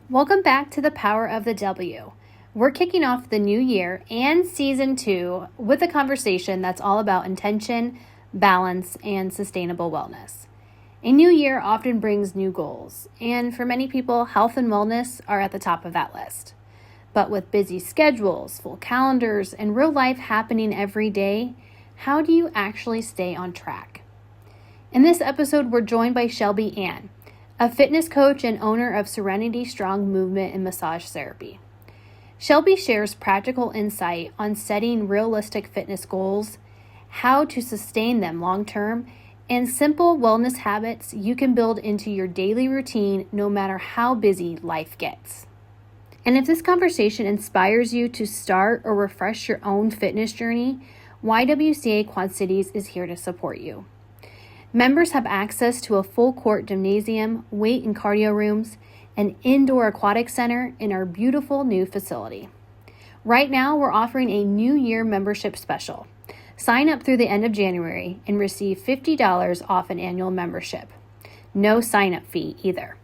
Welcome back to the Power of the W. We're kicking off the new year and season 2 with a conversation that's all about intention, balance, and sustainable wellness. A new year often brings new goals, and for many people, health and wellness are at the top of that list. But with busy schedules, full calendars, and real life happening every day, how do you actually stay on track? In this episode, we're joined by Shelby Ann, a fitness coach and owner of Serenity Strong Movement and Massage Therapy. Shelby shares practical insight on setting realistic fitness goals, how to sustain them long term, and simple wellness habits you can build into your daily routine no matter how busy life gets. And if this conversation inspires you to start or refresh your own fitness journey, YWCA Quad Cities is here to support you. Members have access to a full court gymnasium, weight and cardio rooms, an indoor aquatic center in our beautiful new facility. Right now, we're offering a New Year membership special. Sign up through the end of January and receive $50 off an annual membership. No sign-up fee either.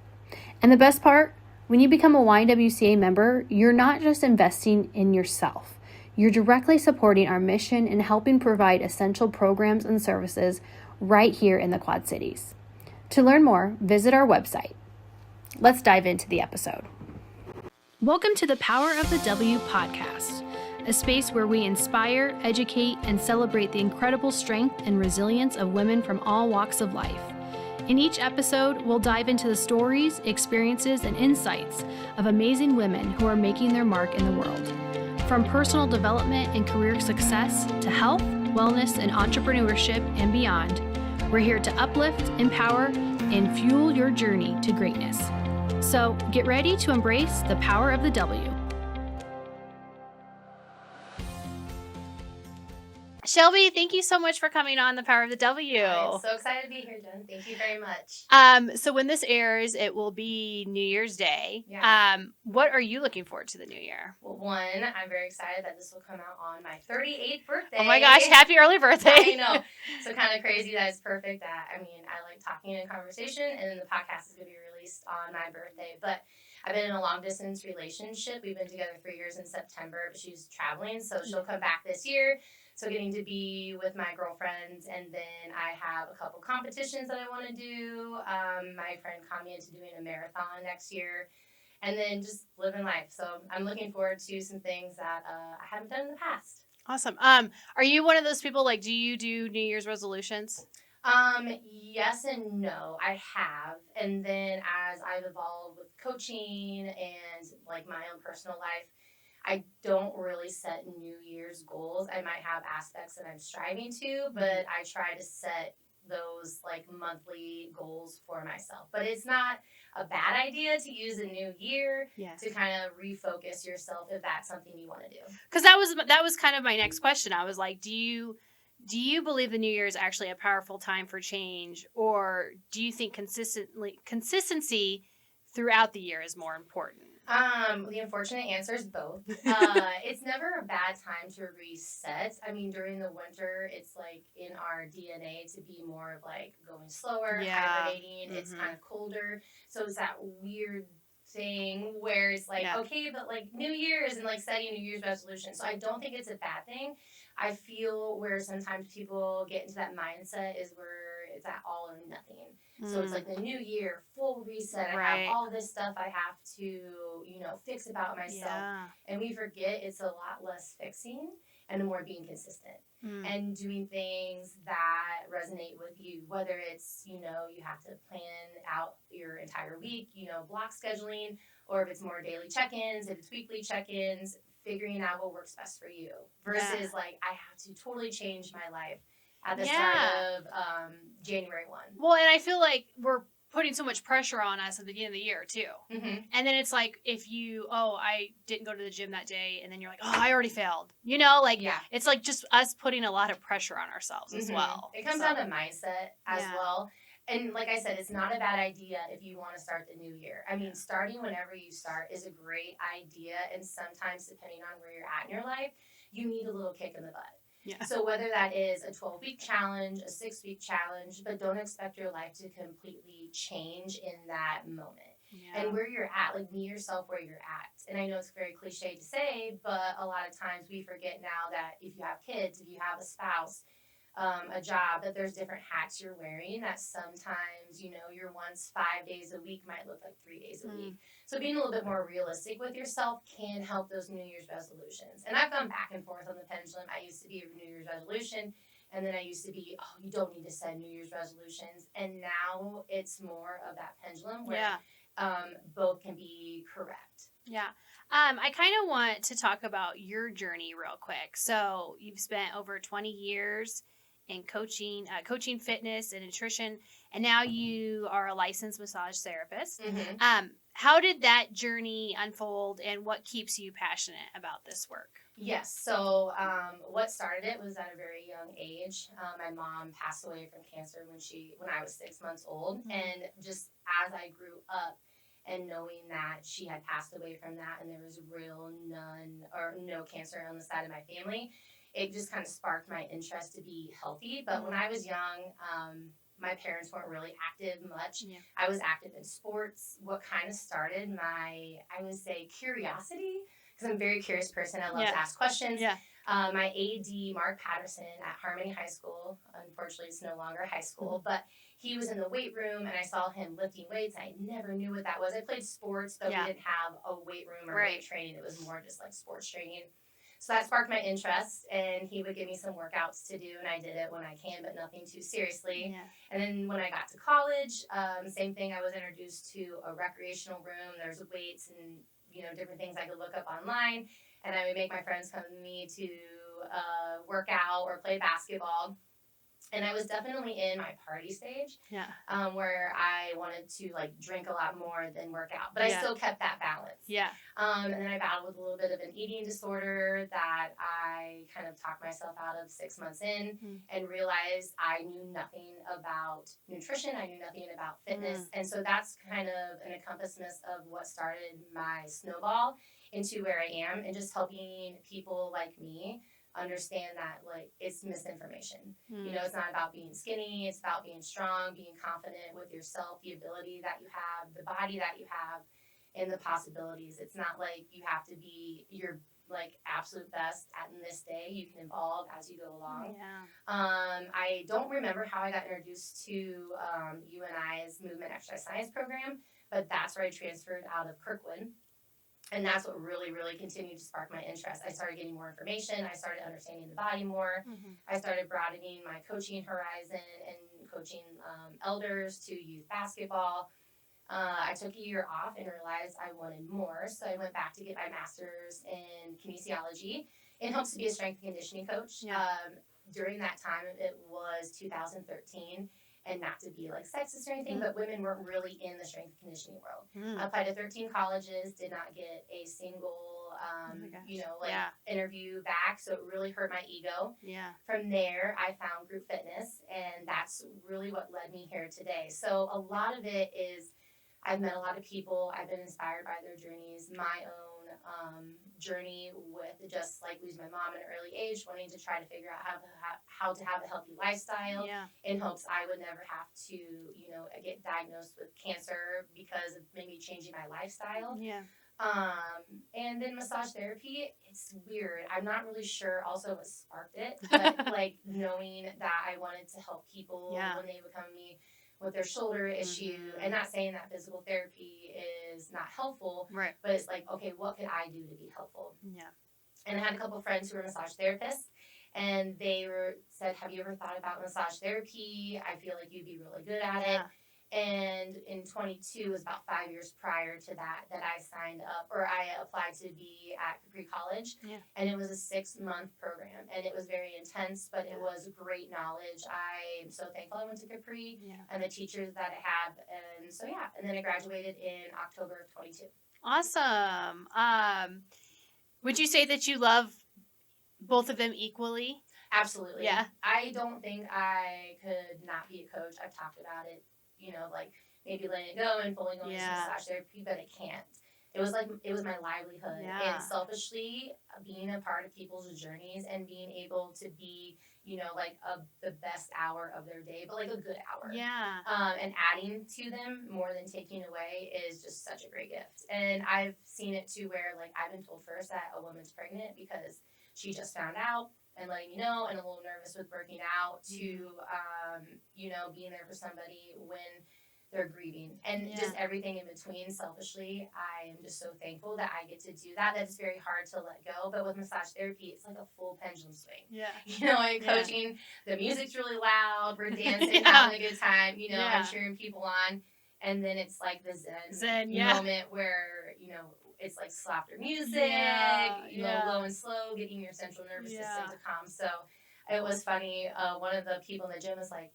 And the best part, when you become a YWCA member, you're not just investing in yourself. You're directly supporting our mission and helping provide essential programs and services right here in the Quad Cities. To learn more, visit our website. Let's dive into the episode. Welcome to the Power of the W podcast, a space where we inspire, educate, and celebrate the incredible strength and resilience of women from all walks of life. In each episode, we'll dive into the stories, experiences, and insights of amazing women who are making their mark in the world. From personal development and career success to health, wellness, and entrepreneurship and beyond, we're here to uplift, empower, and fuel your journey to greatness. So get ready to embrace the power of the W. Shelby, thank you so much for coming on the Power of the W. I'm so excited to be here, Jen. Thank you very much. So when this airs, it will be New Year's Day. Yeah. What are you looking forward to the new year? Well, one, I'm very excited that this will come out on my 38th birthday. Oh my gosh, happy early birthday. I know. So kind of crazy that it's perfect that, I like talking and conversation, and then the podcast is going to be released on my birthday. But I've been in a long distance relationship. We've been together 3 years in September, but she's traveling, so she'll come back this year. So getting to be with my girlfriends, and then I have a couple competitions that I want to do. My friend called me into doing a marathon next year, and then just living life. So I'm looking forward to some things that I haven't done in the past. Awesome. Are you one of those people, do you do New Year's resolutions? Yes and no, I have. And then as I've evolved with coaching and my own personal life, I don't really set New Year's goals. I might have aspects that I'm striving to, but I try to set those monthly goals for myself. But it's not a bad idea to use a new year to kind of refocus yourself if that's something you want to do. Because that was kind of my next question. I was like, do you believe the new year is actually a powerful time for change, or do you think consistency throughout the year is more important? The unfortunate answer is both. It's never a bad time to reset. During the winter, it's in our DNA to be more of going slower, hibernating. Mm-hmm. It's kind of colder. So it's that weird thing where it's okay, but New Year's and setting New Year's resolutions. So I don't think it's a bad thing. I feel where sometimes people get into that mindset is where it's at all or nothing. So it's the new year, full reset. Right. I have all this stuff I have to, fix about myself. Yeah. And we forget it's a lot less fixing and more being consistent and doing things that resonate with you, whether it's, you have to plan out your entire week, block scheduling, or if it's more daily check-ins, if it's weekly check-ins, figuring out what works best for you versus I have to totally change my life at the start of January 1. Well, and I feel like we're putting so much pressure on us at the beginning of the year, too. Mm-hmm. And then it's if you, I didn't go to the gym that day, and then you're I already failed. It's just us putting a lot of pressure on ourselves as well. It comes down to mindset as well. And like I said, it's not a bad idea if you want to start the new year. Starting whenever you start is a great idea. And sometimes, depending on where you're at in your life, you need a little kick in the butt. Yeah. So whether that is a 12-week challenge, a 6-week challenge, but don't expect your life to completely change in that moment. and where you're at, like meet yourself where you're at. And I know it's very cliche to say, but a lot of times we forget now that if you have kids, if you have a spouse, a job, that there's different hats you're wearing, that sometimes, your once 5 days a week might look like 3 days a week. So being a little bit more realistic with yourself can help those New Year's resolutions. And I've gone back and forth on the pendulum. I used to be a New Year's resolution, and then I used to be, oh, you don't need to set New Year's resolutions. And now it's more of that pendulum where both can be correct. Yeah. I kind of want to talk about your journey real quick. So you've spent over 20 years in coaching fitness and nutrition, and now you are a licensed massage therapist. How did that journey unfold, and what keeps you passionate about this work? Yes. So what started it was at a very young age. My mom passed away from cancer when I was 6 months old. And just as I grew up and knowing that she had passed away from that and there was no cancer on the side of my family, it just kind of sparked my interest to be healthy. But when I was young, my parents weren't really active much. I was active in sports. What kind of started my, I would say, curiosity, because I'm a very curious person. I love to ask questions. My AD, Mark Patterson at Harmony High School, unfortunately it's no longer high school, but he was in the weight room and I saw him lifting weights. I never knew what that was. I played sports, but we didn't have a weight room or weight training. It was more just like sports training. So that sparked my interest, and he would give me some workouts to do, and I did it when I can, but nothing too seriously. And then when I got to college, same thing. I was introduced to a recreational room. There's weights and different things I could look up online, and I would make my friends come to me to work out or play basketball. And I was definitely in my party stage, where I wanted to like drink a lot more than work out, but I still kept that balance. And then I battled with a little bit of an eating disorder that I kind of talked myself out of 6 months in, and realized I knew nothing about nutrition. I knew nothing about fitness. And so that's kind of an accompaniment of what started my snowball into where I am, and just helping people like me understand that like it's misinformation. It's not about being skinny, it's about being strong, being confident with yourself, the ability that you have, the body that you have, and the possibilities. It's not like you have to be your like absolute best at this day. You can evolve as you go along. I don't remember how I got introduced to UNI's movement exercise science program, but that's where I transferred out of Kirkwood. And that's what really, really continued to spark my interest. I started getting more information. I started understanding the body more. I started broadening my coaching horizon and coaching elders to youth basketball. I took a year off and realized I wanted more. So I went back to get my master's in kinesiology in hopes to be a strength and conditioning coach. During that time, it was 2013. And not to be like sexist or anything, but women weren't really in the strength and conditioning world. I applied to 13 colleges, did not get a single, interview back. So it really hurt my ego. From there, I found group fitness, and that's really what led me here today. So a lot of it is I've met a lot of people. I've been inspired by their journeys, my own journey with just like losing my mom at an early age, wanting to try to figure out how to have a healthy lifestyle in hopes I would never have to, get diagnosed with cancer because of maybe changing my lifestyle. And then massage therapy, it's weird. I'm not really sure also what sparked it, but like knowing that I wanted to help people when they would come to me with their shoulder issue, and not saying that physical therapy is not helpful, but it's like, okay, what could I do to be helpful? And I had a couple of friends who were massage therapists, and they said, have you ever thought about massage therapy? I feel like you'd be really good at it. And in 22, was about 5 years prior to that I signed up, or I applied to be at Capri College. And it was a 6-month program, and it was very intense, but it was great knowledge. I'm so thankful I went to Capri and the teachers that I have. And so, and then I graduated in October of 22. Awesome. Would you say that you love both of them equally? Absolutely. I don't think I could not be a coach. I've talked about it, like maybe letting it go and fully going to massage therapy, but I can't. It was my livelihood. And selfishly, being a part of people's journeys and being able to be like the best hour of their day, but like a good hour. Yeah. And adding to them more than taking away is just such a great gift. And I've seen it too where like I've been told first that a woman's pregnant because she just found out and letting me know and a little nervous with working out to, being there for somebody when they're grieving and just everything in between. Selfishly, I am just so thankful that I get to do that. That's very hard to let go. But with massage therapy, it's like a full pendulum swing. Yeah. Like coaching, the music's really loud, we're dancing, having a good time, I'm cheering people on. And then it's like the zen moment where, it's like softer music, low and slow, getting your central nervous system to calm. So it was funny. One of the people in the gym was like,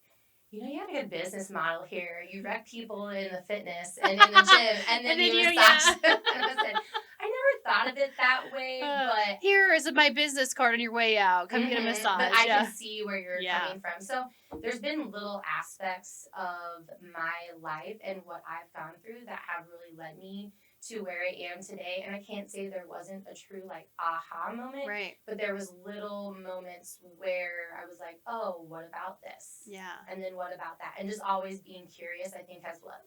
you have a good business model here. You wreck people in the fitness and in the gym, and then you massage them. And I said, I never thought of it that way, but here is my business card on your way out. Come get a massage. But I can see where you're coming from. So there's been little aspects of my life and what I've gone through that have really led me to where I am today. And I can't say there wasn't a true like aha moment, right? But there was little moments where I was like, oh, what about this? Yeah. And then what about that? And just always being curious, I think, has what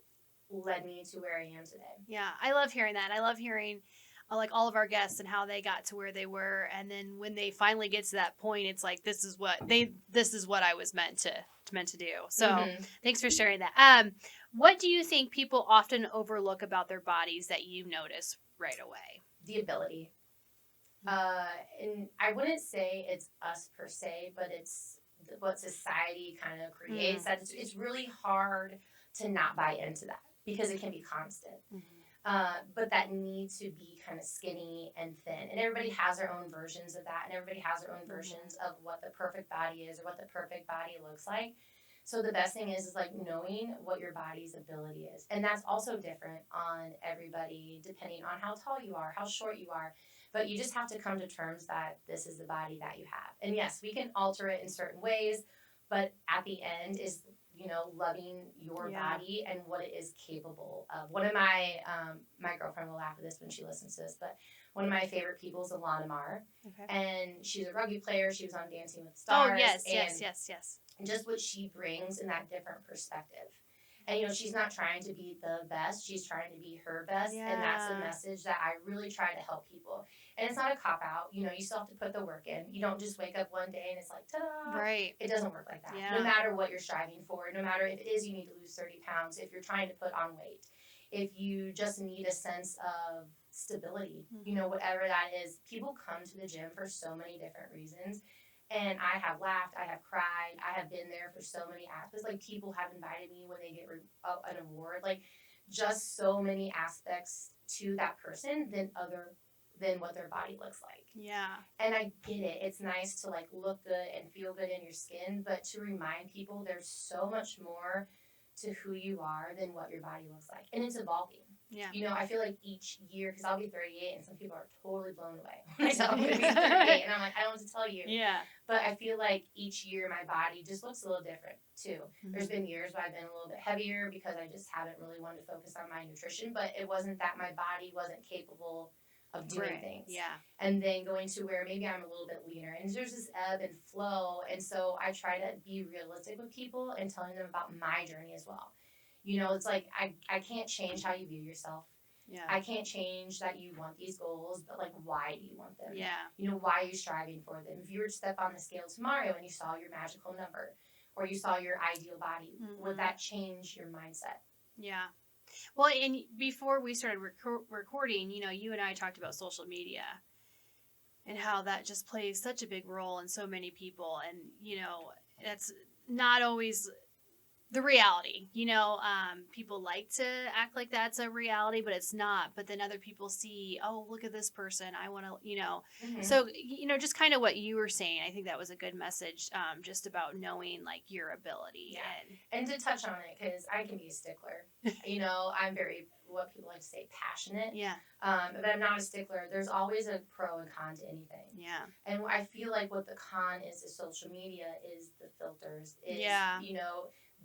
led me to where I am today. Yeah, I love hearing that. I love hearing like all of our guests and how they got to where they were, and then when they finally get to that point, it's like this is what I was meant to do. So thanks for sharing that. What do you think people often overlook about their bodies that you notice right away? The ability. And I wouldn't say it's us per se, but it's what society kind of creates. That it's really hard to not buy into that because it can be constant. But that need to be kind of skinny and thin. And everybody has their own versions of that. And everybody has their own versions of what the perfect body is or what the perfect body looks like. So the best thing is like knowing what your body's ability is. And that's also different on everybody depending on how tall you are, how short you are. But you just have to come to terms that this is the body that you have. And yes, we can alter it in certain ways. But at the end is loving your body and what it is capable of. One of my girlfriend will laugh at this when she listens to this, but one of my favorite people is Alana Mar. Okay. And she's a rugby player. She was on Dancing with the Stars. Oh, yes. And just what she brings in that different perspective. And, she's not trying to be the best. She's trying to be her best. Yeah. And that's a message that I really try to help people. And it's not a cop-out. You still have to put the work in. You don't just wake up one day and it's like, ta-da. Right. It doesn't work like that. Yeah. No matter what you're striving for, no matter if it is you need to lose 30 pounds, if you're trying to put on weight, if you just need a sense of stability, whatever that is. People come to the gym for so many different reasons. And I have laughed, I have cried, I have been there for so many aspects. Like, people have invited me when they get an award. Like, just so many aspects to that person than what their body looks like. Yeah. And I get it. It's nice to, like, look good and feel good in your skin. But to remind people there's so much more to who you are than what your body looks like. And it's evolving. Yeah. I feel like each year, because I'll be 38, and some people are totally blown away when I tell them I'm going to be 38. And I'm like, I don't know what to tell you. Yeah. But I feel like each year my body just looks a little different, too. There's been years where I've been a little bit heavier because I just haven't really wanted to focus on my nutrition. But it wasn't that my body wasn't capable of doing things. Yeah. And then going to where maybe I'm a little bit leaner. And there's this ebb and flow. And so I try to be realistic with people and telling them about my journey as well. It's like I can't change how you view yourself. Yeah. I can't change that you want these goals, but like, why do you want them? Yeah. Why are you striving for them? If you were to step on the scale tomorrow and you saw your magical number or you saw your ideal body, would that change your mindset? Yeah. Well, and before we started recording, you and I talked about social media and how that just plays such a big role in so many people. And, that's not always the reality. People like to act like that's a reality, but it's not. But then other people see, oh, look at this person. I want to, So, just kind of what you were saying. I think that was a good message, just about knowing like your ability. Yeah. And to touch on it, because I can be a stickler. I'm very, what people like to say, passionate. Yeah. But I'm not a stickler. There's always a pro and con to anything. Yeah. And I feel like what the con is to social media is the filters.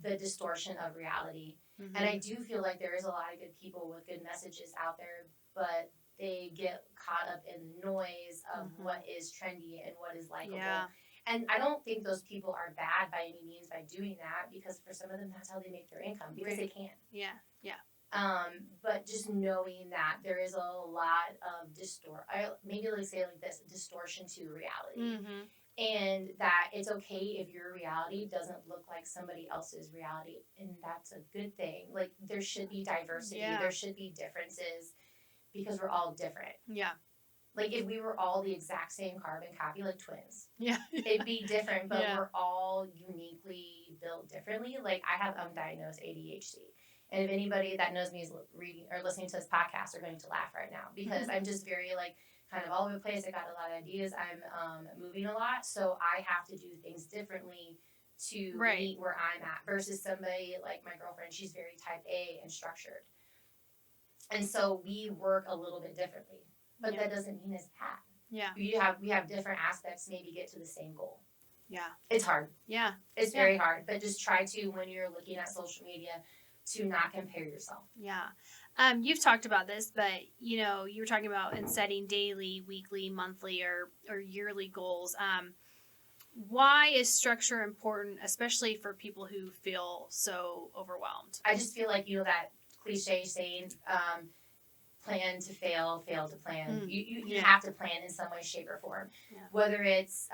The distortion of reality. And I do feel like there is a lot of good people with good messages out there, but they get caught up in the noise of what is trendy and what is likable. Yeah. And I don't think those people are bad by any means by doing that, because for some of them, that's how they make their income, because they can. Yeah. Yeah. But just knowing that there is a lot of maybe let's say it like this, distortion to reality. Mm-hmm. And that it's okay if your reality doesn't look like somebody else's reality, and that's a good thing. Like, there should be diversity, there should be differences, because we're all different. Yeah. Like, if we were all the exact same carbon copy, like twins, yeah, it'd be different, but we're all uniquely built differently. Like, I have undiagnosed ADHD. And if anybody that knows me is reading or listening to this podcast are going to laugh right now, because I'm just very, like, kind of all over the place. I got a lot of ideas. I'm moving a lot. So I have to do things differently to meet where I'm at, versus somebody like my girlfriend. She's very type A and structured. And so we work a little bit differently. But that doesn't mean it's bad. Yeah. We have different aspects, maybe get to the same goal. Yeah. It's hard. Yeah. It's very hard. But just try to, when you're looking at social media, to not compare yourself. Yeah. You've talked about this, but you were talking about in setting daily, weekly, monthly, or yearly goals. Why is structure important, especially for people who feel so overwhelmed? I just feel like, that cliche saying, plan to fail, fail to plan. You have to plan in some way, shape, or form. Yeah. Whether it's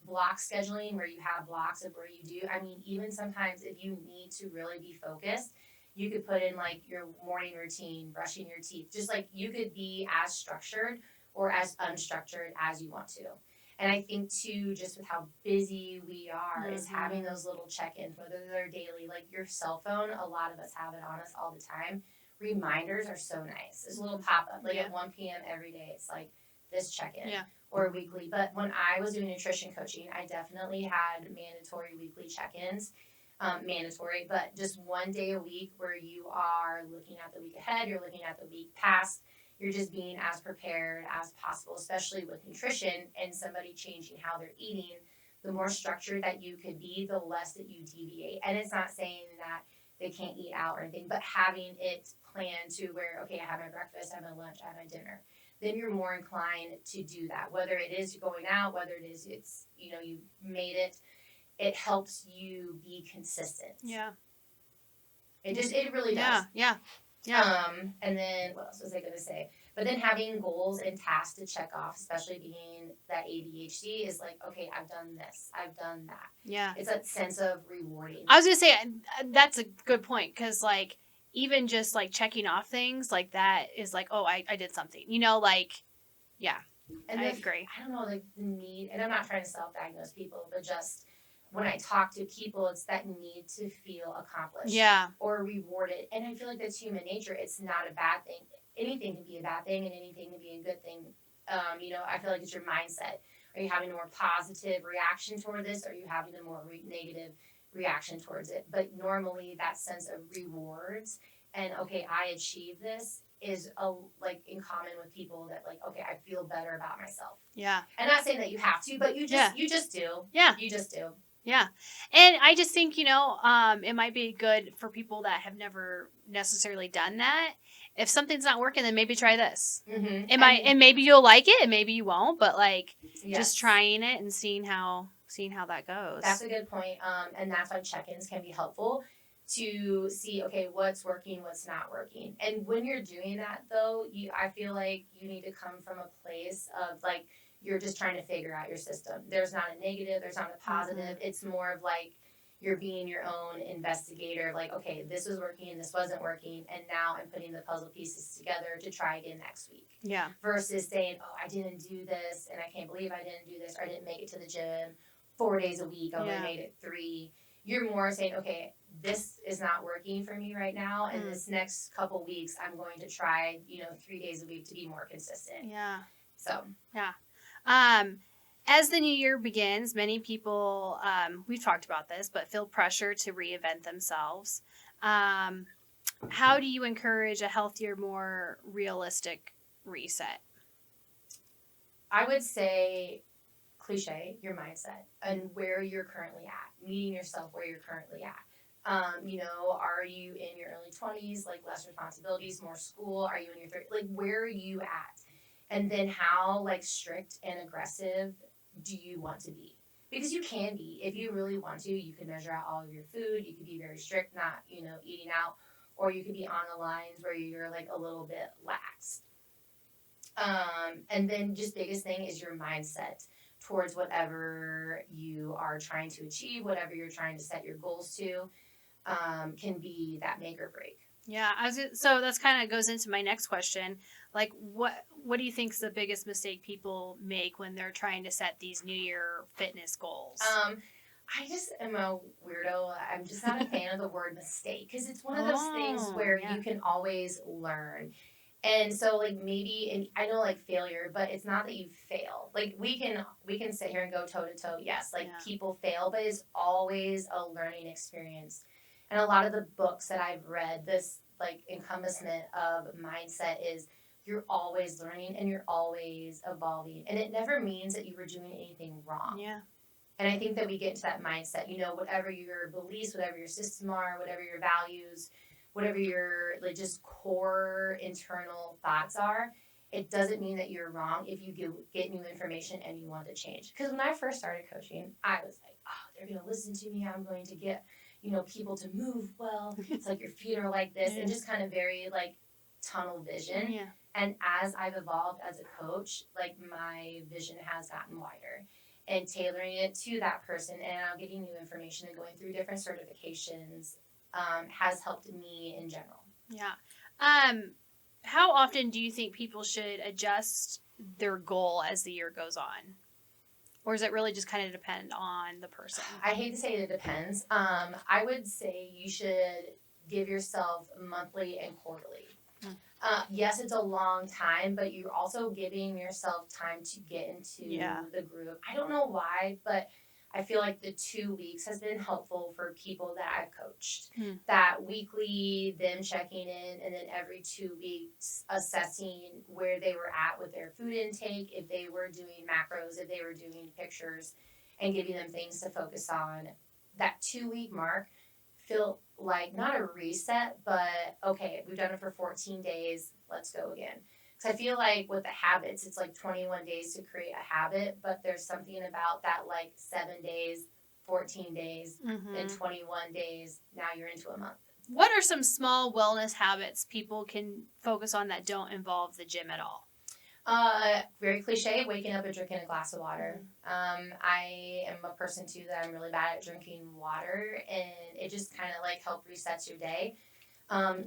block scheduling, where you have blocks of where you do. I mean, even sometimes if you need to really be focused, you could put in, like, your morning routine, brushing your teeth. Just, like, you could be as structured or as unstructured as you want to. And I think, too, just with how busy we are, is having those little check-ins, whether they're daily. Like, your cell phone, a lot of us have it on us all the time. Reminders are so nice. There's a little pop-up, like at 1 p.m. every day. It's like this check-in, or weekly. But when I was doing nutrition coaching, I definitely had mandatory weekly check-ins. Mandatory, but just 1 day a week where you are looking at the week ahead, you're looking at the week past, you're just being as prepared as possible, especially with nutrition and somebody changing how they're eating. The more structured that you could be, the less that you deviate. And it's not saying that they can't eat out or anything, but having it planned to where, okay, I have my breakfast, I have my lunch, I have my dinner. Then you're more inclined to do that. Whether it is going out, whether it is you made it, it helps you be consistent. Yeah. It really does. Yeah. And then what else was I going to say? But then having goals and tasks to check off, especially being that ADHD, is like, okay, I've done this, I've done that. Yeah. It's a sense of rewarding. I was going to say, that's a good point, because, like, even just, like, checking off things like that is like, oh, I did something. Yeah. And I agree. I don't know, like, the need, and I'm not trying to self-diagnose people, but just when I talk to people, it's that need to feel accomplished or rewarded. And I feel like that's human nature. It's not a bad thing. Anything can be a bad thing, and anything can be a good thing. I feel like it's your mindset. Are you having a more positive reaction toward this, or are you having a more negative reaction towards it? But normally that sense of rewards and, okay, I achieved this, is in common with people that, like, okay, I feel better about myself. Yeah. I'm not saying that you have to, but you just do. Yeah. You just do. Yeah. And I just think, it might be good for people that have never necessarily done that. If something's not working, then maybe try this. Mm-hmm. And maybe you'll like it and maybe you won't, but, like, just trying it and seeing how that goes. That's a good point. And that's why check-ins can be helpful, to see, okay, what's working, what's not working. And when you're doing that, though, I feel like you need to come from a place of, like, you're just trying to figure out your system. There's not a negative, there's not a positive. It's more of, like, you're being your own investigator. Like, okay, this was working, this wasn't working, and now I'm putting the puzzle pieces together to try again next week. Yeah. Versus saying, oh, I didn't do this, and I can't believe I didn't do this, or I didn't make it to the gym 4 days a week, I only made it 3. You're more saying, okay, this is not working for me right now, and this next couple weeks I'm going to try, 3 days a week to be more consistent. Yeah. So. Yeah. As the new year begins, many people, we've talked about this, but feel pressure to reinvent themselves. How do you encourage a healthier, more realistic reset? I would say, cliche, your mindset and where you're currently at, meeting yourself where you're currently at. Are you in your early 20s, like less responsibilities, more school? Are you in your 30s? Like, where are you at? And then how, like, strict and aggressive do you want to be? Because you can be, if you really want to, you can measure out all of your food. You could be very strict, not, eating out, or you could be on the lines where you're like a little bit lax. And then just biggest thing is your mindset towards whatever you are trying to achieve, whatever you're trying to set your goals to, can be that make or break. Yeah, so that's kind of goes into my next question. Like, what do you think is the biggest mistake people make when they're trying to set these New Year fitness goals? I just am a weirdo. I'm just not a fan of the word mistake because it's one of those things where you can always learn. And so, like, maybe, and I know, like, failure, but it's not that you fail. Like, we can sit here and go toe to toe. Yes, like, people fail, but it's always a learning experience. And a lot of the books that I've read, this, like, encompassment of mindset is you're always learning and you're always evolving. And it never means that you were doing anything wrong. Yeah. And I think that we get into that mindset, whatever your beliefs, whatever your system are, whatever your values, whatever your like just core internal thoughts are, it doesn't mean that you're wrong if you get new information and you want to change. Because when I first started coaching, I was like, oh, they're going to listen to me. I'm going to get, people to move well. It's like your feet are like this, and just kind of very like tunnel vision. Yeah. And as I've evolved as a coach, like my vision has gotten wider. And tailoring it to that person and getting new information and going through different certifications has helped me in general. Yeah. How often do you think people should adjust their goal as the year goes on? Or does it really just kind of depend on the person? I hate to say it depends. I would say you should give yourself monthly and quarterly. Yes, it's a long time, but you're also giving yourself time to get into the group. I don't know why, but I feel like the 2 weeks has been helpful for people that I've coached. That weekly, them checking in, and then every 2 weeks assessing where they were at with their food intake, if they were doing macros, if they were doing pictures, and giving them things to focus on. That 2-week mark feel like not a reset, but okay, we've done it for 14 days, let's go again. Because I feel like with the habits, it's like 21 days to create a habit, but there's something about that like 7 days, 14 days, and 21 days, now you're into a month. What are some small wellness habits people can focus on that don't involve the gym at all? Very cliche, waking up and drinking a glass of water. I am a person too that I'm really bad at drinking water, and it just kind of like help resets your day.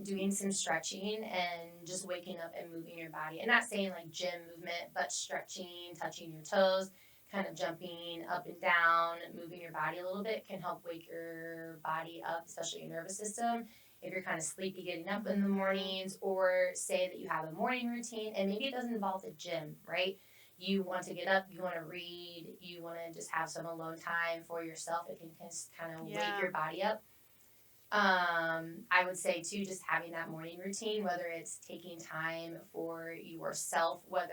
Doing some stretching and just waking up and moving your body, and not saying like gym movement, but stretching, touching your toes, kind of jumping up and down, moving your body a little bit can help wake your body up, especially your nervous system. If you're kind of sleepy getting up in the mornings, or say that you have a morning routine and maybe it doesn't involve the gym, right? You want to get up, you want to read, you want to just have some alone time for yourself. It can just kind of wake your body up. I would say too, just having that morning routine, whether it's taking time for yourself, whether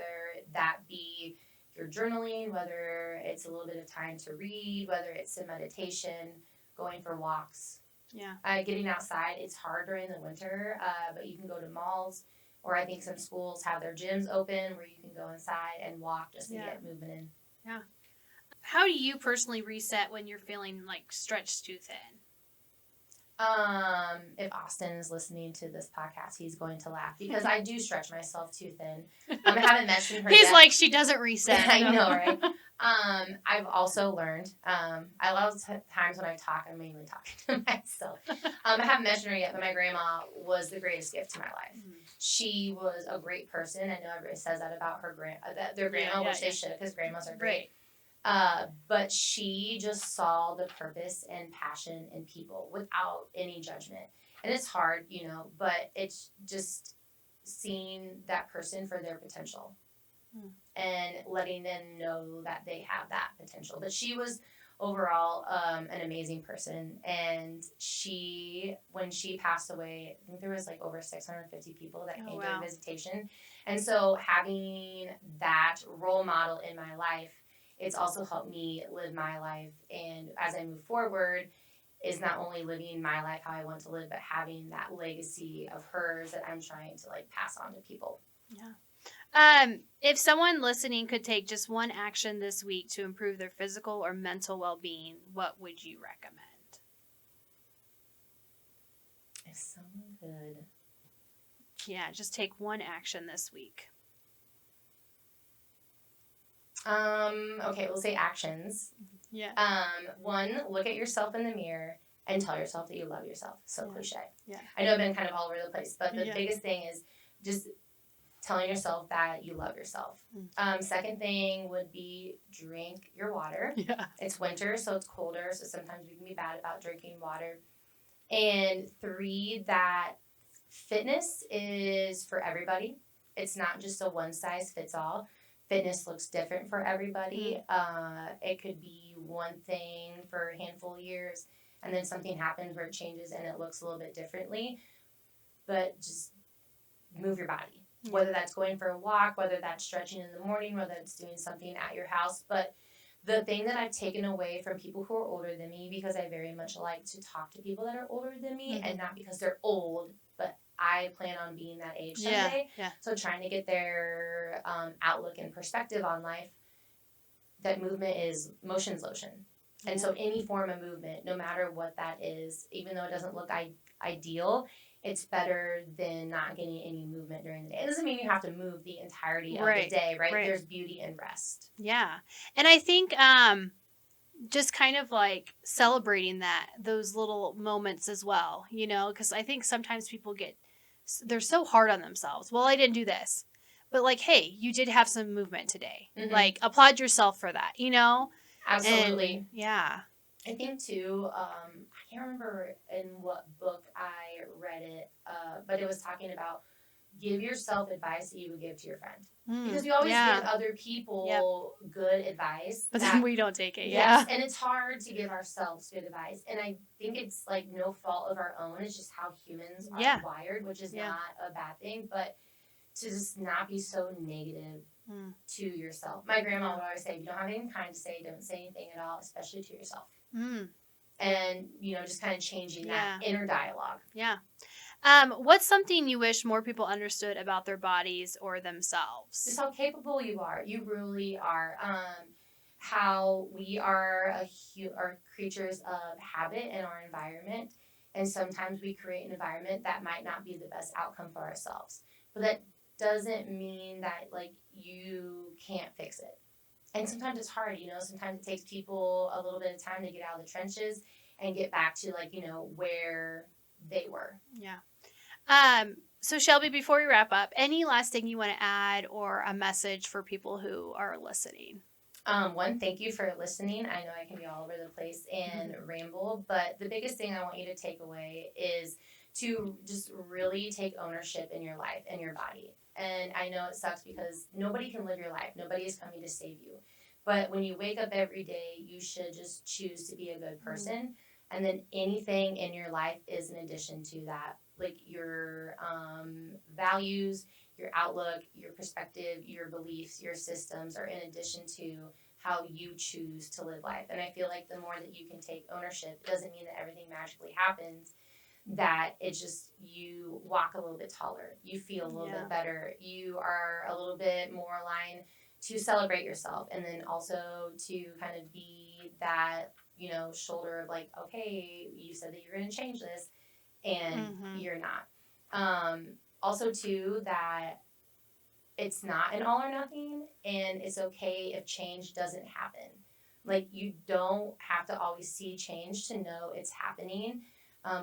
that be your journaling, whether it's a little bit of time to read, whether it's some meditation, going for walks. Yeah. Getting outside, it's hard during the winter, but you can go to malls, or I think some schools have their gyms open where you can go inside and walk just to get movement in. Yeah. How do you personally reset when you're feeling like stretched too thin? If Austin is listening to this podcast, he's going to laugh because I do stretch myself too thin. I haven't mentioned her He's yet. like, she doesn't reset. I know, right? I've also learned, a lot of times when I talk, I'm mainly talking to myself. I haven't mentioned her yet, but my grandma was the greatest gift to my life. She was a great person. I know everybody says that about their grandma, which they should, because grandmas are great. But she just saw the purpose and passion in people without any judgment. And it's hard, but it's just seeing that person for their potential and letting them know that they have that potential. But she was overall an amazing person. And when she passed away, I think there was like over 650 people that came to her visitation. And so having that role model in my life, it's also helped me live my life. And as I move forward, is not only living my life how I want to live, but having that legacy of hers that I'm trying to like pass on to people. Yeah. If someone listening could take just one action this week to improve their physical or mental well-being, what would you recommend? If someone could. Yeah, just take one action this week. Okay, we'll say actions. Yeah. One, look at yourself in the mirror and tell yourself that you love yourself. So cliche. Yeah. I know I've been kind of all over the place, but the biggest thing is just telling yourself that you love yourself. Second thing would be drink your water. Yeah. It's winter, so it's colder, so sometimes we can be bad about drinking water. And 3, that fitness is for everybody. It's not just a one size fits all. Fitness looks different for everybody. It could be one thing for a handful of years, and then something happens where it changes and it looks a little bit differently. But just move your body. Whether that's going for a walk, whether that's stretching in the morning, whether it's doing something at your house. But the thing that I've taken away from people who are older than me, because I very much like to talk to people that are older than me, and not because they're old, but I plan on being that age someday. Yeah. So trying to get their outlook and perspective on life, that movement is motion's lotion. And so any form of movement, no matter what that is, even though it doesn't look ideal, it's better than not getting any movement during the day. It doesn't mean you have to move the entirety of the day, right? There's beauty in rest. Yeah. And I think just kind of like celebrating those little moments as well, you know, because I think sometimes people they're so hard on themselves. Well, I didn't do this. But like, hey, you did have some movement today. Like, applaud yourself for that, you know? Absolutely. And, yeah. I think too, I can't remember in what book I read it, but it was talking about give yourself advice that you would give to your friend. Because we always give other people good advice. But then we don't take it. Yes, and it's hard to give ourselves good advice. And I think it's like no fault of our own. It's just how humans are wired, which is not a bad thing. But to just not be so negative to yourself. My grandma would always say, if you don't have anything kind to say, don't say anything at all, especially to yourself. And, you know, just kind of changing that inner dialogue. Yeah. What's something you wish more people understood about their bodies or themselves? Just how capable you are. You really are. How we are creatures of habit in our environment. And sometimes we create an environment that might not be the best outcome for ourselves. But that doesn't mean that, like, you can't fix it. And sometimes it's hard, you know. Sometimes it takes people a little bit of time to get out of the trenches and get back to, like, you know, where they were. Yeah. So Shelby, before we wrap up, any last thing you want to add or a message for people who are listening? One, thank you for listening. I know I can be all over the place and ramble, but the biggest thing I want you to take away is to just really take ownership in your life and your body. And I know it sucks because nobody can live your life. Nobody is coming to save you. But when you wake up every day, you should just choose to be a good person. And then anything in your life is in addition to that. Like your values, your outlook, your perspective, your beliefs, your systems are in addition to how you choose to live life. And I feel like the more that you can take ownership, it doesn't mean that everything magically happens. That it's just you walk a little bit taller, you feel a little bit better, you are a little bit more aligned to celebrate yourself, and then also to kind of be that, you know, shoulder of like, okay, you said that you're going to change this, and you're not. Also too, that it's not an all or nothing, and it's okay if change doesn't happen. Like, you don't have to always see change to know it's happening.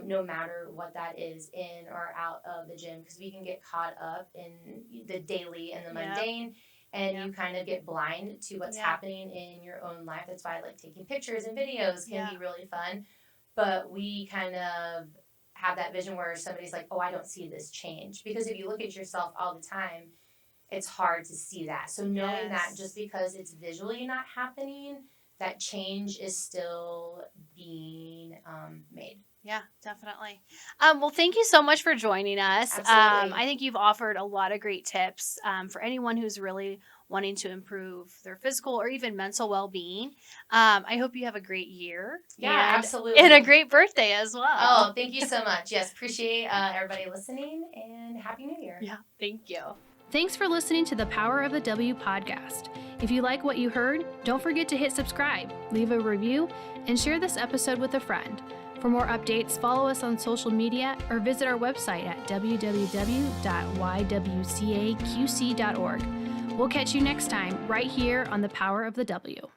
No matter what that is, in or out of the gym, because we can get caught up in the daily and the mundane, and you kind of get blind to what's happening in your own life. That's why I like taking pictures and videos can be really fun, but we kind of have that vision where somebody's like, oh, I don't see this change, because if you look at yourself all the time, it's hard to see that. So knowing that just because it's visually not happening, that change is still being made. Yeah, definitely. Well, thank you so much for joining us. Absolutely. I think you've offered a lot of great tips for anyone who's really wanting to improve their physical or even mental well-being. I hope you have a great year. Yeah, absolutely. And a great birthday as well. Oh, thank you so much. Yes, appreciate everybody listening, and Happy New Year. Yeah, thank you. Thanks for listening to the Power of the W podcast. If you like what you heard, don't forget to hit subscribe, leave a review, and share this episode with a friend. For more updates, follow us on social media or visit our website at www.ywcaqc.org. We'll catch you next time right here on the Power of the W.